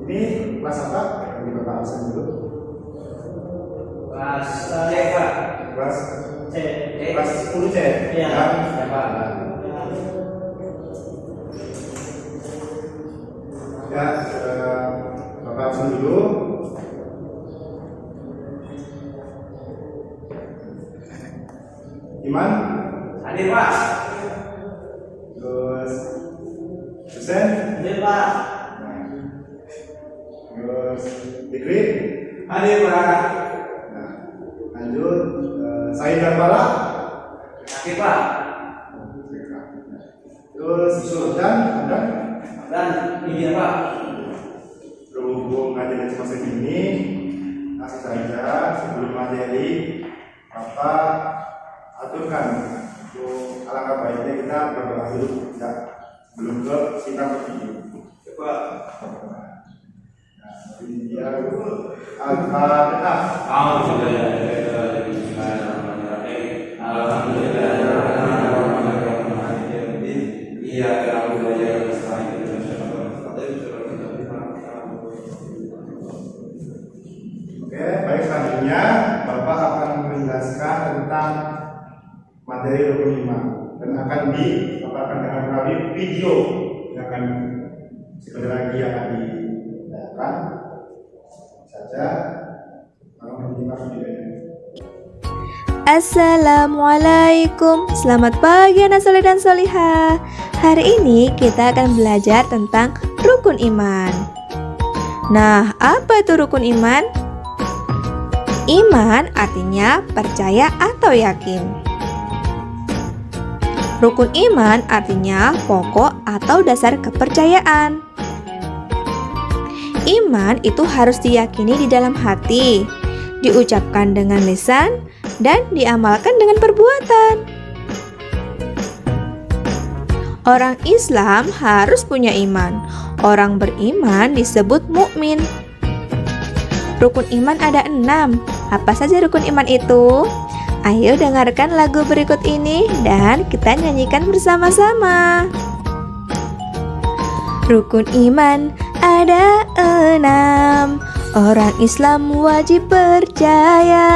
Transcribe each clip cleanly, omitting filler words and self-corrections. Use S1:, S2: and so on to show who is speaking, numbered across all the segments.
S1: Ini kelas apa? Ini Bapak absen dulu.
S2: Kelas C, Pak.
S1: Kelas
S2: C.
S1: Kelas 10 C.
S2: Iya.
S1: Ya, Pak. Ya, Bapak absen dulu. Iman?
S2: Hadir, Pak.
S1: Terus Husen?
S2: Hadir, Pak.
S1: Terus Fikri?
S2: Hadir, Pak.
S1: Nah, lanjut Said dan Bala?
S2: Hadir, Pak.
S1: Terus Sultan
S2: Dan izin, Pak.
S1: berhubung ngajarnya cuma segini, langsung saja sebelum materi Bapak aturkan untuk alangkah baiknya kita berdoa dulu ya, belum ke kita video. Coba. Nah, ini dia Al-Fatihah. Oke, baik, selanjutnya Bapak akan menjelaskan tentang materi rukun iman dan Bapak akan dengan melalui video yang akan sebentar lagi akan ditayangkan saja. Kalau menyimak videonya.
S3: Assalamualaikum, selamat pagi anak soleh dan solihah. Hari ini kita akan belajar tentang rukun iman. Nah, apa itu rukun iman? Iman artinya percaya atau yakin. Rukun iman artinya pokok atau dasar kepercayaan. Iman itu harus diyakini di dalam hati, diucapkan dengan lisan, dan diamalkan dengan perbuatan. Orang Islam harus punya iman. Orang beriman disebut mukmin. Rukun iman ada 6. Apa saja rukun iman itu? Ayo dengarkan lagu berikut ini dan kita nyanyikan bersama-sama. Rukun iman ada 6. Orang Islam wajib percaya.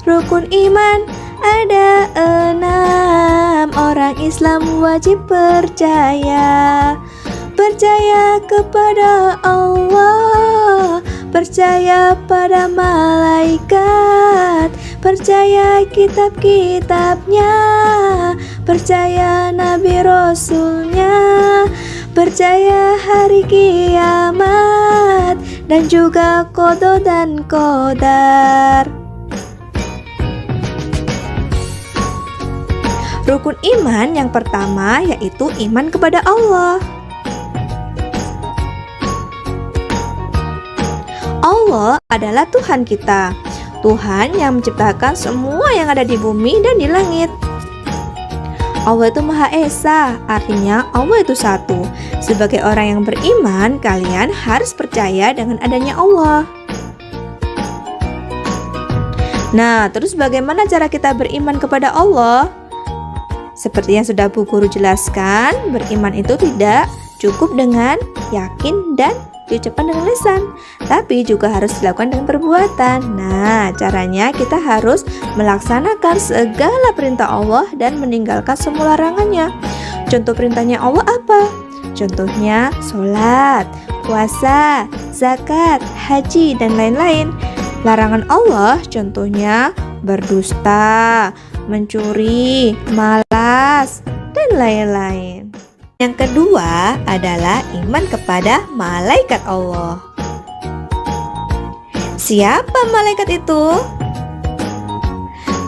S3: Rukun iman ada 6. Orang Islam wajib percaya. Percaya kepada Allah, percaya pada malaikat, percaya kitab-kitabnya, percaya nabi rasulnya, percaya hari kiamat, dan juga qada dan qadar. Rukun iman yang pertama yaitu iman kepada Allah. Allah adalah Tuhan kita, Tuhan yang menciptakan semua yang ada di bumi dan di langit. Allah itu Maha Esa, artinya Allah itu satu. Sebagai orang yang beriman, kalian harus percaya dengan adanya Allah. Nah, terus bagaimana cara kita beriman kepada Allah? Seperti yang sudah Bu Guru jelaskan, beriman itu tidak cukup dengan yakin dan diucapkan dengan lisan, tapi juga harus dilakukan dengan perbuatan. Nah, caranya kita harus melaksanakan segala perintah Allah dan meninggalkan semua larangannya. Contoh perintahnya Allah apa? Contohnya sholat, puasa, zakat, haji, dan lain-lain. Larangan Allah contohnya berdusta, mencuri, malas, dan lain-lain. Yang kedua adalah iman kepada malaikat Allah. Siapa malaikat itu?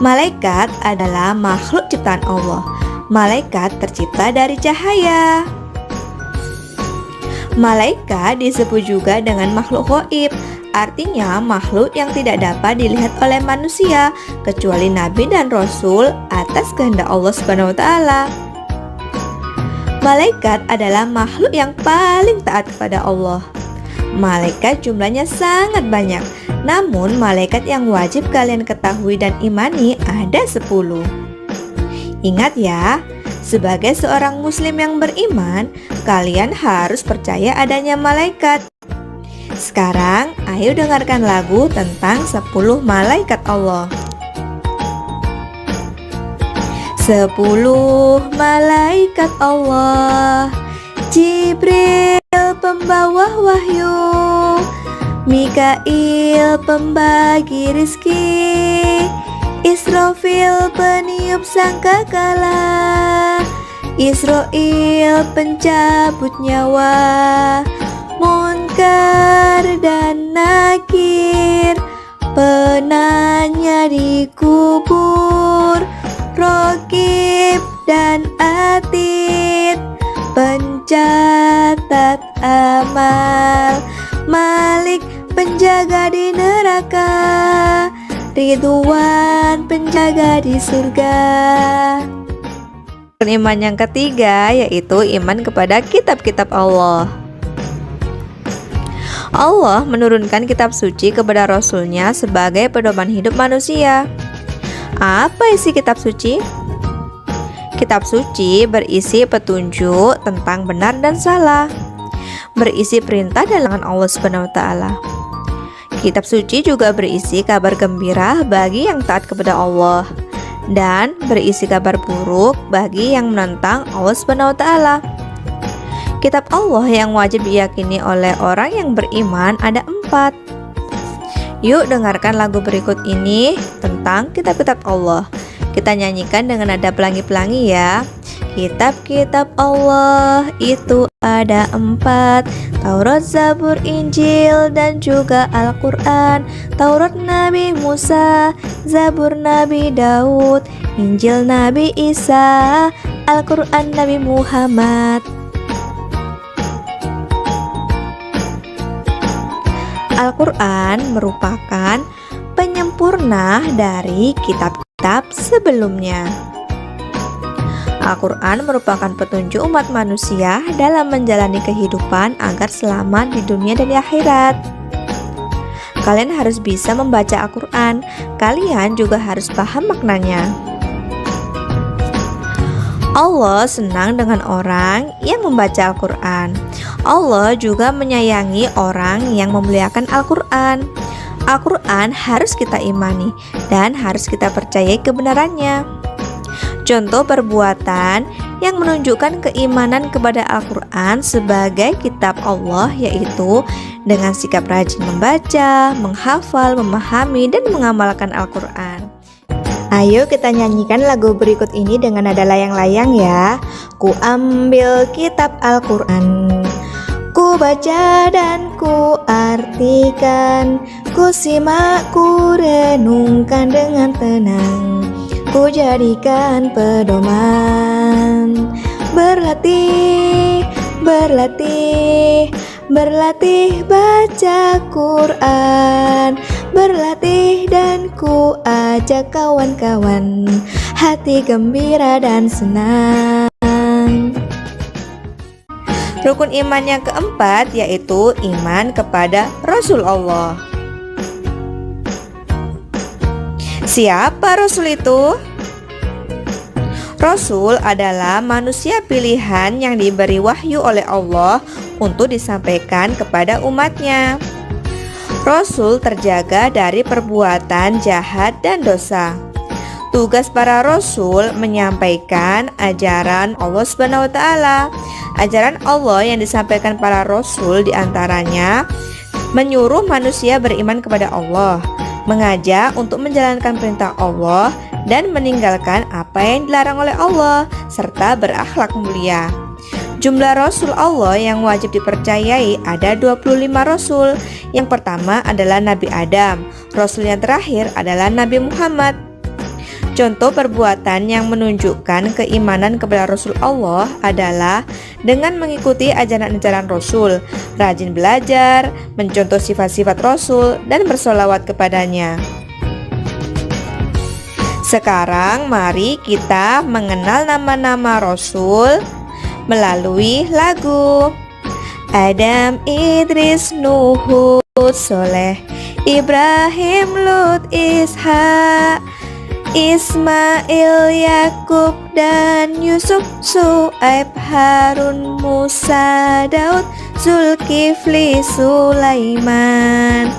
S3: Malaikat adalah makhluk ciptaan Allah. Malaikat tercipta dari cahaya. Malaikat disebut juga dengan makhluk gaib, artinya makhluk yang tidak dapat dilihat oleh manusia kecuali nabi dan rasul atas kehendak Allah Subhanahu wa taala. Malaikat adalah makhluk yang paling taat kepada Allah. Malaikat jumlahnya sangat banyak, namun malaikat yang wajib kalian ketahui dan imani ada 10. Ingat ya, sebagai seorang muslim yang beriman, kalian harus percaya adanya malaikat. Sekarang ayo dengarkan lagu tentang 10 malaikat Allah. 10 malaikat Allah, Jibril pembawa wahyu, Mikail pembagi rizki, Israfil peniup sangkakala, Israil pencabut nyawa, Munkar dan Nakir penanya di kubur, Rokib dan Atid pencatat amal, Malik penjaga di neraka, Ridwan penjaga di surga. Iman yang ketiga yaitu iman kepada kitab-kitab Allah. Allah menurunkan kitab suci kepada Rasul-Nya sebagai pedoman hidup manusia. Apa isi kitab suci? Kitab suci berisi petunjuk tentang benar dan salah, berisi perintah dan larangan Allah Subhanahu wa taala. Kitab suci juga berisi kabar gembira bagi yang taat kepada Allah dan berisi kabar buruk bagi yang menentang Allah Subhanahu wa taala. Kitab Allah yang wajib diyakini oleh orang yang beriman ada 4. Yuk dengarkan lagu berikut ini tentang kitab-kitab Allah. Kita nyanyikan dengan nada pelangi-pelangi ya. Kitab-kitab Allah itu ada 4, Taurat, Zabur, Injil, dan juga Al-Quran. Taurat Nabi Musa, Zabur Nabi Daud, Injil Nabi Isa, Al-Quran Nabi Muhammad. Al-Quran merupakan penyempurna dari kitab-kitab sebelumnya. Al-Quran merupakan petunjuk umat manusia dalam menjalani kehidupan agar selamat di dunia dan di akhirat. Kalian harus bisa membaca Al-Quran. Kalian juga harus paham maknanya. Allah senang dengan orang yang membaca Al-Quran. Allah juga menyayangi orang yang memuliakan Al-Quran. Al-Quran harus kita imani dan harus kita percayai kebenarannya. Contoh perbuatan yang menunjukkan keimanan kepada Al-Quran sebagai kitab Allah yaitu dengan sikap rajin membaca, menghafal, memahami, dan mengamalkan Al-Quran. Ayo kita nyanyikan lagu berikut ini dengan nada layang-layang ya. Ku ambil kitab Al-Quran, ku baca dan ku artikan, ku simak, ku renungkan dengan tenang, ku jadikan pedoman. Berlatih, berlatih, berlatih baca Quran, berlatih dan ku ajak kawan-kawan, hati gembira dan senang. Rukun iman yang keempat yaitu iman kepada Rasul Allah. Siapa Rasul itu? Rasul adalah manusia pilihan yang diberi wahyu oleh Allah untuk disampaikan kepada umatnya. Rasul terjaga dari perbuatan jahat dan dosa. Tugas para rasul menyampaikan ajaran Allah Subhanahu wa taala. Ajaran Allah yang disampaikan para rasul diantaranya menyuruh manusia beriman kepada Allah, mengajak untuk menjalankan perintah Allah dan meninggalkan apa yang dilarang oleh Allah, serta berakhlak mulia. Jumlah Rasul Allah yang wajib dipercayai ada 25 Rasul. Yang pertama adalah Nabi Adam. Rasul yang terakhir adalah Nabi Muhammad. Contoh perbuatan yang menunjukkan keimanan kepada Rasul Allah adalah dengan mengikuti ajaran-ajaran Rasul, rajin belajar, mencontoh sifat-sifat Rasul, dan bersolawat kepadanya. Sekarang mari kita mengenal nama-nama Rasul melalui lagu. Adam, Idris, Nuh, Soleh, Ibrahim, Lut, Ishak, Ismail, Yakub, dan Yusuf, Su'aib, Harun, Musa, Daud, Zulkifli, Sulaiman,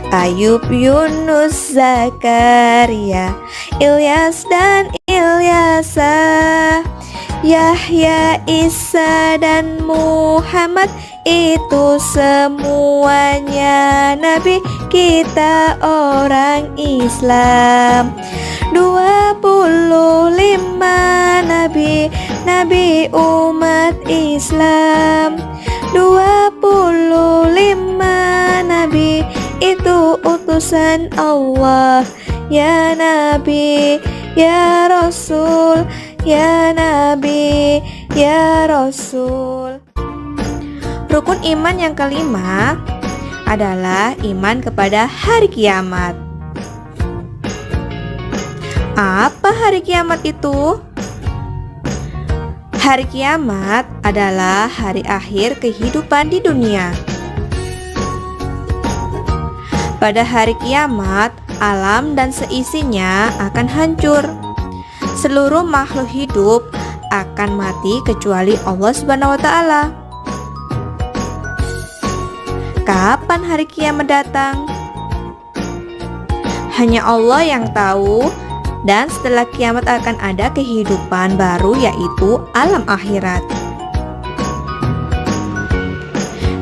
S3: Ayub, Yunus, Zakaria, Ilyas, dan Ilyasa, Yahya, Isa, dan Muhammad. Itu semuanya nabi kita orang Islam. 25 nabi, nabi umat Islam. 25 nabi itu utusan Allah. Ya Nabi, ya Rasul, ya Nabi, ya Rasul. Rukun iman yang kelima adalah iman kepada hari kiamat. Apa hari kiamat itu? Hari kiamat adalah hari akhir kehidupan di dunia. Pada hari kiamat, alam dan seisinya akan hancur. Seluruh makhluk hidup akan mati kecuali Allah Subhanahu wa Ta'ala. Kapan hari kiamat datang? Hanya Allah yang tahu. Dan setelah kiamat akan ada kehidupan baru, yaitu alam akhirat.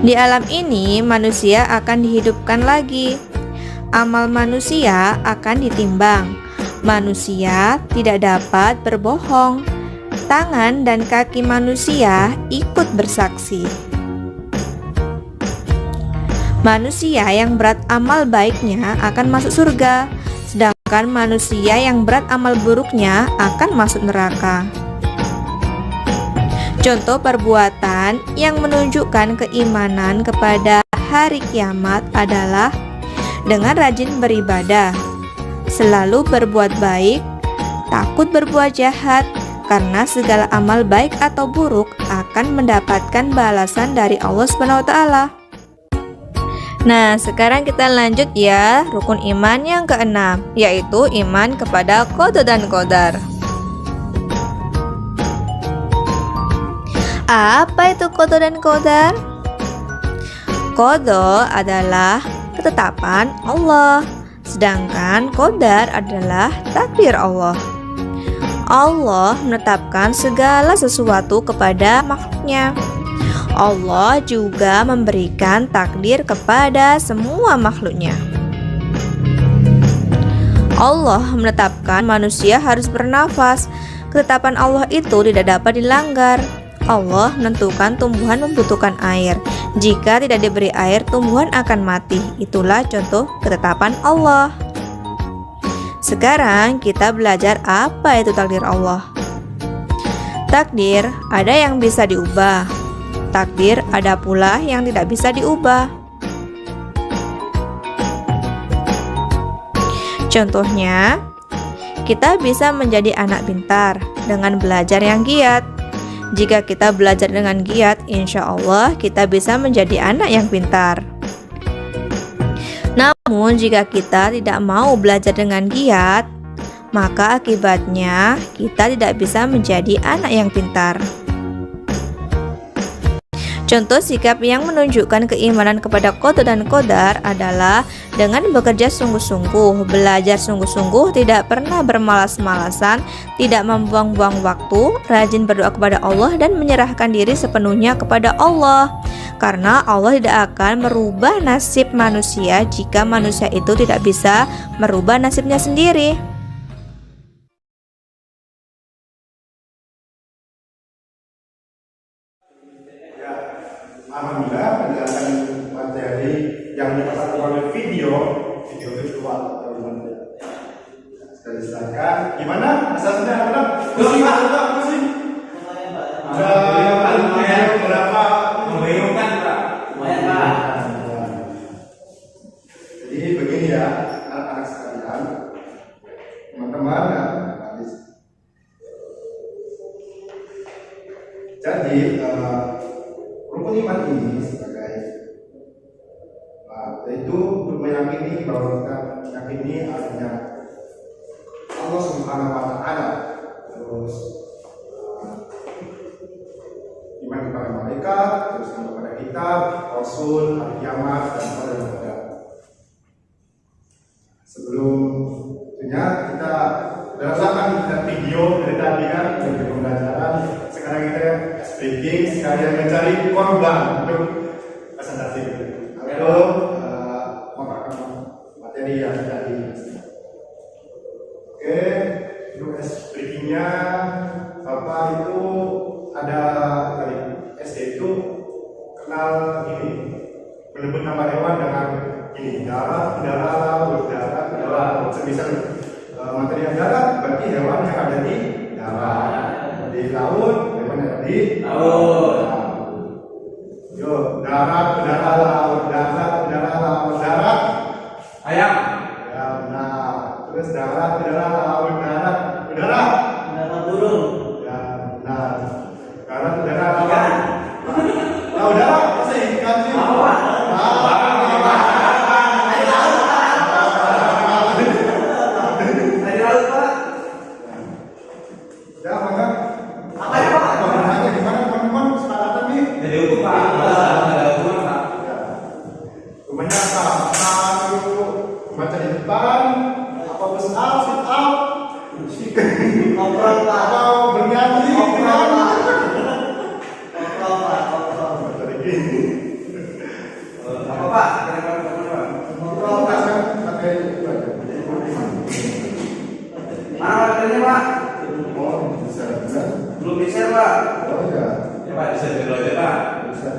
S3: Di alam ini manusia akan dihidupkan lagi. Amal manusia akan ditimbang. Manusia tidak dapat berbohong. Tangan dan kaki manusia ikut bersaksi. Manusia yang berat amal baiknya akan masuk surga, sedangkan manusia yang berat amal buruknya akan masuk neraka. Contoh perbuatan yang menunjukkan keimanan kepada hari kiamat adalah dengan rajin beribadah, selalu berbuat baik, takut berbuat jahat, karena segala amal baik atau buruk akan mendapatkan balasan dari Allah Subhanahu wa Ta'ala. Nah, sekarang kita lanjut ya, rukun iman yang keenam, yaitu iman kepada qada dan qadar. Apa itu qada dan qadar? Qada adalah ketetapan Allah, sedangkan qadar adalah takdir Allah. Allah menetapkan segala sesuatu kepada makhluknya. Allah juga memberikan takdir kepada semua makhluknya. Allah menetapkan manusia harus bernafas. Ketetapan Allah itu tidak dapat dilanggar. Allah menentukan tumbuhan membutuhkan air. Jika tidak diberi air, tumbuhan akan mati. Itulah contoh ketetapan Allah. Sekarang kita belajar apa itu takdir Allah. Takdir ada yang bisa diubah. Takdir ada pula yang tidak bisa diubah. Contohnya, kita bisa menjadi anak pintar dengan belajar yang giat. Jika kita belajar dengan giat, insya Allah kita bisa menjadi anak yang pintar. Namun, jika kita tidak mau belajar dengan giat, maka akibatnya kita tidak bisa menjadi anak yang pintar. Contoh sikap yang menunjukkan keimanan kepada qada dan qadar adalah dengan bekerja sungguh-sungguh, belajar sungguh-sungguh, tidak pernah bermalas-malasan, tidak membuang-buang waktu, rajin berdoa kepada Allah dan menyerahkan diri sepenuhnya kepada Allah. Karena Allah tidak akan merubah nasib manusia jika manusia itu tidak bisa merubah nasibnya sendiri.
S1: Alhamdulillah, penjelasan materi yang dipasarkan oleh video virtual sekali silakan. Gimana? Asasnya apa? Muslim. Berapa?
S2: Membingungkan, Pak. Lumayan, Pak.
S1: Jadi begini ya, anak-anak sekalian, teman-teman dan hadis. Jadi rukun iman ini sebagai yaitu untuk meyakini bahwa kita meyakini adanya Allah Subhanahu wa taala. Terus iman kepada malaikat, terus iman kepada kitab, rasul, hari kiamat dan pada. Sebelum itunya kita berdasarkan video dari tadi kan dari pembelajaran, sekarang kita speaking sekalian mencari korban untuk presentasi atau memaparkan materi yang tadi. Oke, untuk speakingnya Bapak itu ada dari SD itu kenal ini menyebut nama hewan dengan ini darat, laut, darat, semisal materi yang darat berarti hewan yang ada di darat, di laut hewan yang ada di laut. Yo, darat, laut, darat.
S2: Ayam.
S1: Ya benar. Terus darat, laut, darat, udara.
S2: Darat burung.
S1: Ya benar. Darat, laut. Nah, udara masa ikan sih?
S2: Belum bisa, Pak.
S1: Oh iya.
S2: Ya, Pak, bisa dulu aja, Pak.
S1: Bisa.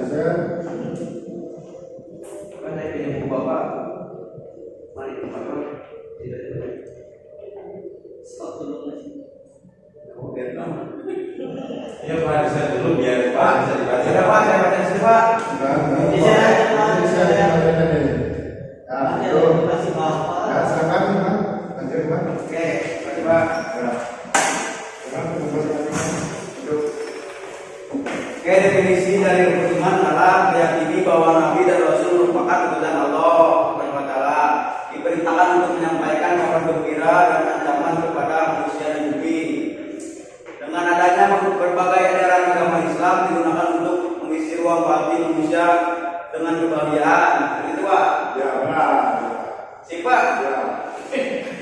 S2: Kan saya punya buku Bapak. Mari, Pak. Tidak. Stop dulu masih. Oh, biar lama. Ya, Pak, bisa dulu biar Pak bisa dibaca. Ya, Pak, saya baca sini, Pak.
S1: Bisa. Nah, itu. Ya, silakan, Mas. Lanjut, Mas.
S2: Oke, terima kasih, Pak. Oke, definisi dari rukun iman adalah meyakini bahwa Nabi dan Rasul merupakan utusan Allah Subhanahu wa taala, diperintahkan untuk menyampaikan kabar gembira dan ancaman kepada manusia di bumi. Dengan adanya berbagai ajaran agama Islam digunakan untuk mengisi ruang batin manusia dengan kebahagiaan. Begitu, Pak?
S1: Ya, benar.
S2: Sip, Pak?
S1: Ya.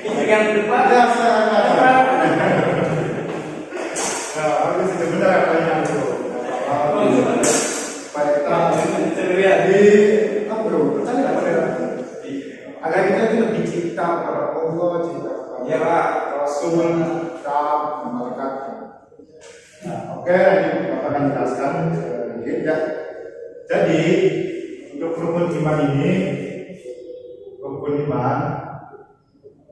S2: Ini yang depan.
S1: Ya, silakan. Ya, harus itu benar apa yang itu. Supaya kita percaya pada agar kita itu lebih cinta kepada Allah, cinta kepada
S2: Ya, Pak.
S1: Rasul, kitab, malaikat. Nah, oke, nanti Bapak akan jelaskan sedikit ya. Jadi untuk rukun iman ini, rukun iman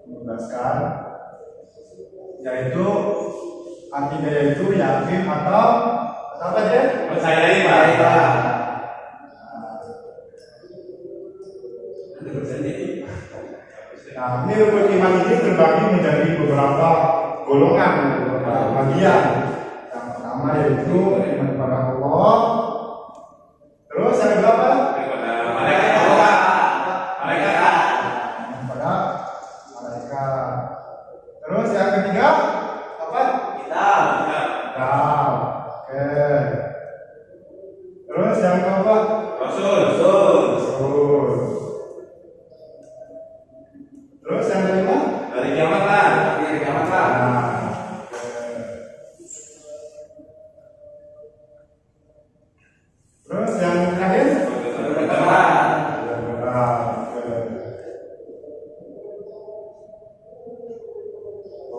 S1: menjelaskan yaitu artinya yaitu yakin atau apa aja?
S2: Percayai, Pak.
S1: Nah, ini rukun iman ini terbagi menjadi beberapa golongan, beberapa bagian. Yang pertama yaitu iman kepada Allah. Terus yang kedua apa? Iman kepada malaikat. Terus yang ketiga apa? Kitab. Oke. Terus yang keempat?
S2: Rasul.
S1: Terus yang kelima?
S2: Dari kiamat, Pak.
S1: Nah, terus yang terakhir?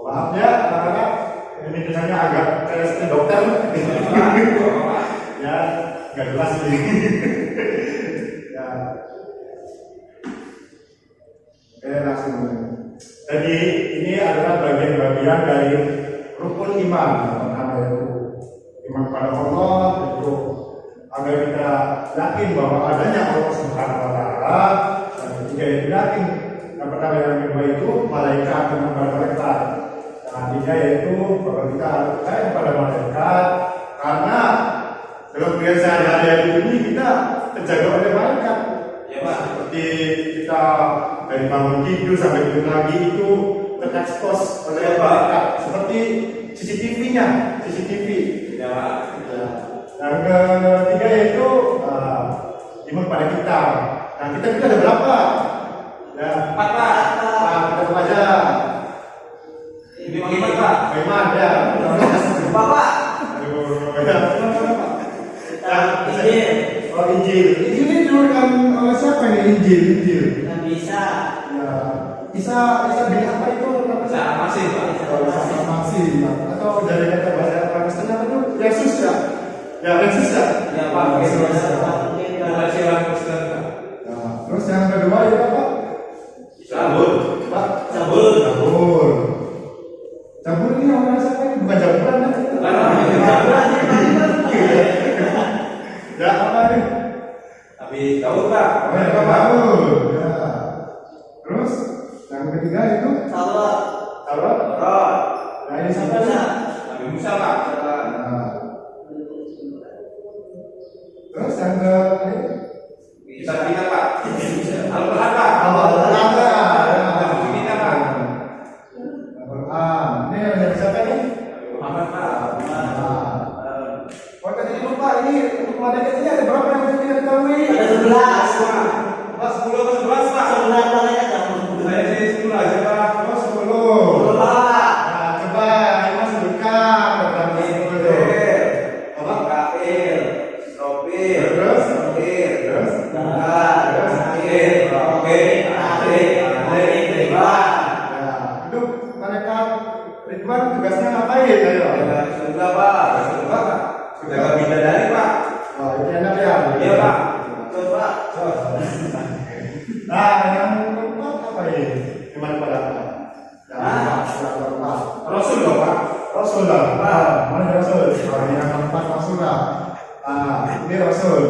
S1: Maaf ya, anak-anak, ini tulisannya agak kayak dokter. Ya, nggak jelas ini. Ya. Oke, langsung. Jadi ini adalah bagian-bagian dari rukun iman. Yang pertama yaitu iman kepada Allah, itu agar kita yakin bahwa adanya Allah Subhanahu wa taala. Dan ketiga itu yakin. Yang pertama yang kedua itu malaikat dan kepada malaikat. Dan artinya yaitu bahwa kita harus percaya kepada malaikat karena dalam kehidupan sehari-hari ini kita terjaga oleh malaikat.
S2: Ya, Pak.
S1: Seperti kita dari bangun tidur sampai tidur lagi itu terekspos oleh mereka seperti CCTV-nya, CCTV.
S2: Ya, Pak.
S1: Ya. Yang ketiga yaitu iman pada kita. Nah, kita ada berapa? Ya,
S2: 4, Pak.
S1: kita aja.
S2: Ini bagaimana, Pak?
S1: Bagaimana ya?
S2: Bapak.
S1: Aduh, ya. Nah,
S2: Injil.
S1: Oh, Injil. Injil ini diturunkan oleh siapa ini? Injil.
S2: Nabi Isa.
S1: Ya. Isa bin apa itu?
S2: Isa masih, Pak.
S1: Isa masih. Atau dari kata bahasa Kristen apa itu? Yesus ya? Ya, Yesus ya?
S2: Ya, Pak.
S1: Yesus.
S2: Silakan Kristen, Pak.
S1: Nah, terus yang kedua itu apa?
S2: Sabur.
S1: Pak?
S2: Sabur.
S1: Cabur. Cabur ini orang siapa ini? Bukan jaburan kan? Ya, apa ini?
S2: Tapi tahu, Pak.
S1: Oh, ya, cabur. Ya. Terus yang ketiga itu
S2: Taurat.
S1: Taurat. Nah, ini siapa nih?
S2: Nabi Musa, Pak.
S1: Nah. Terus yang ke
S2: Bisa kita, Pak. Al-Quran, Pak.
S1: Al-Quran.
S2: Kita, Pak.
S1: Al-Quran. Ini yang siapa nih?
S2: Muhammad, Pak.
S1: Oh, tadi lupa ini untuk malaikat ini ada berapa yang kita ketahui?
S2: Ada 11, Pak. Pak, 10 atau 11, Pak? 11 malaikat. Saya sih 10 aja, Pak.
S1: Oh, 10.
S2: Pak.
S1: Nah, coba ini sebutkan berapa itu?
S2: Apa? Mikail, Israfil,
S1: Terus?
S2: Mikail,
S1: Terus?
S2: Tuhan,
S1: Terus?
S2: Mikail, oke, Ridwan.
S1: Ya, itu malaikat Ridwan tugasnya ngapain? Ayo.
S2: Sudah, Pak. Sudah bidadari, Pak.
S1: Oh, itu enak ya?
S2: Iya, Pak. Coba.
S1: Nah, yang keempat apa ini? Iman pada apa? Yang keempat.
S2: Rasul dong, Pak.
S1: Rasul lah. Mana Rasul? Oh, yang keempat Rasul lah. Ini Rasul.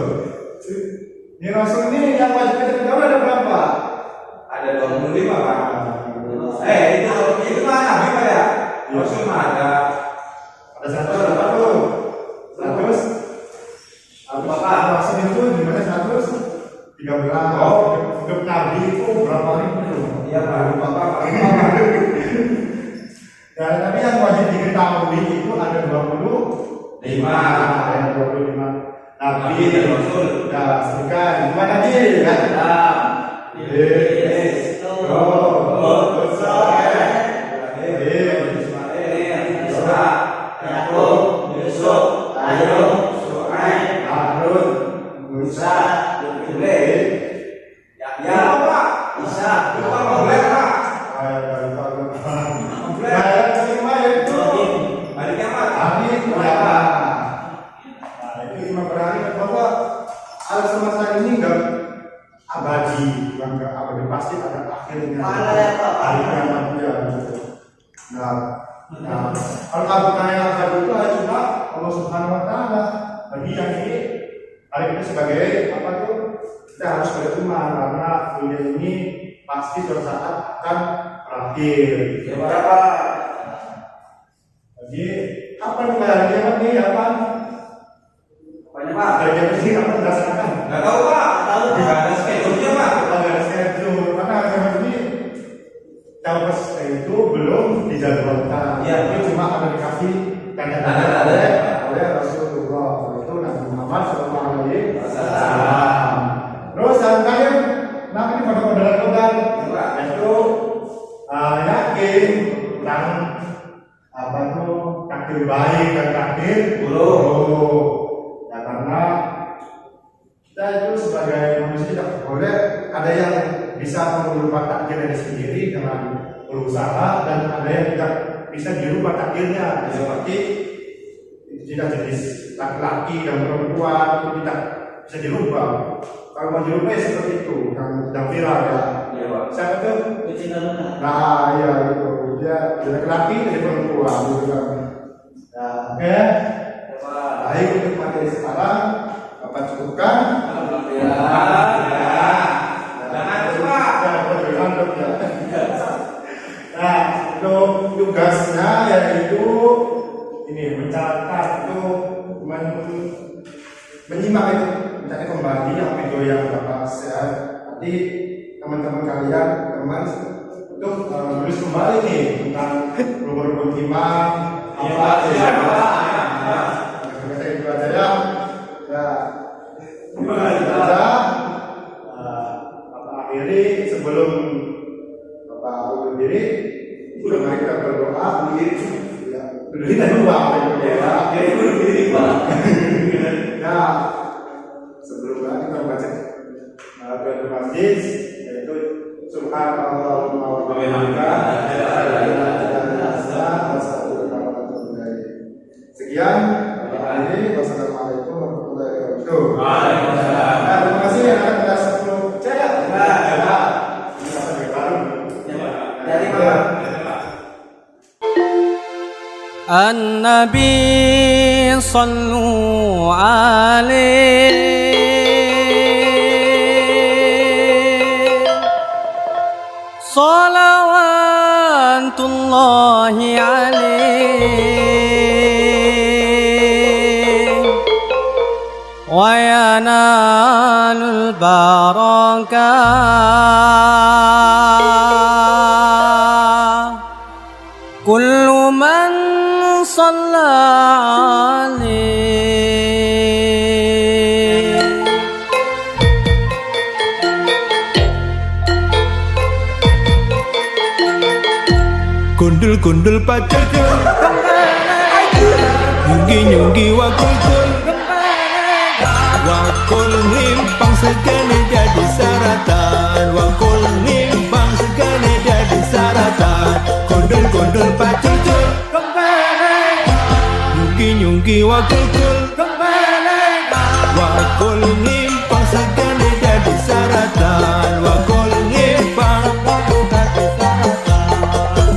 S1: Ini Rasul ini yang wajib kita ketahui ada berapa?
S2: Ada 25, Pak. Itu mah Nabi, Pak ya? Rasul mah ada.
S1: Ada satu berapa tuh? 100.
S2: Pak.
S1: Rasul itu dimana 113.
S2: Oh.
S1: Hidup Nabi itu berapa ribu?
S2: Iya, Pak. Bapak.
S1: Ya, tapi yang wajib diketahui itu ada 25. Ada 25 Nabi
S2: dan Rasul.
S1: Ya, sebutkan. Gimana Nabi? Kan? Yesus. Pasti ada akhirnya. Hari kiamat dia. Nah, kalau bukan yang abadi itu cuma Allah Subhanahu Wa Taala. Bagi yang ini, hari ini sebagai apa tuh? Kita harus beriman karena dunia ini pasti suatu saat akan berakhir.
S2: Berapa?
S1: Jadi kapan hari kiamat ini? Kapan?
S2: Banyak, Pak.
S1: Hari kiamat ini kapan dilaksanakan?
S2: Nggak tahu, Pak. Nggak ada schedule-nya, Pak.
S1: Kalau ada schedule, karena hari kiamat ini campus itu belum dijadwalkan.
S2: Iya.
S1: Itu cuma ada dikasih tanda-tanda oleh Rasulullah. Itu Nabi Muhammad SAW. Terus yang kalian, nah ini pada modal itu yakin tentang apa tuh takdir baik dan takdir buruk. Ya karena kita itu sebagai manusia tidak boleh ada yang bisa mengubah takdirnya sendiri dengan berusaha dan ada yang tidak bisa dirubah takdirnya seperti tidak jenis laki-laki dan perempuan itu tidak bisa dirubah. Kalau mau dirubah ya seperti itu yang sedang viral ya.
S2: Iya, Pak.
S1: Siapa tuh? Nah, iya itu dia laki-laki jadi perempuan gitu kan. Nah, oke. Baik untuk materi sekarang Bapak cukupkan. Nah, untuk tugasnya yaitu ini mencatat itu menyimak itu mencari kembali yang video yang Bapak share. Nanti teman-teman kalian untuk menulis kembali nih tentang rukun-rukun iman apa
S2: Iya,
S1: kita itu aja ya. Ya, itu aja. Bapak akhiri sebelum Bapak undur diri. Mari kita berdoa. Ya, dulu kita doa. Ya, sebelum kita baca doa masjid, yaitu Subhanallahumma wa bihamdika sekian. Wassalamualaikum warahmatullahi wabarakatuh. Terima kasih yang akan kita sebelum saya.
S2: Dari mana?
S4: النبي صلوا عليه صلوات الله عليه وينال البركة كل من صلى عليه
S5: Gundul-gundul pacul Nyunggi-nyunggi wakul-kul Wakul nimpang segane jadi saratan Wakul nimpang segane jadi saratan Gundul-gundul pacul Nyunggi-nyunggi wakul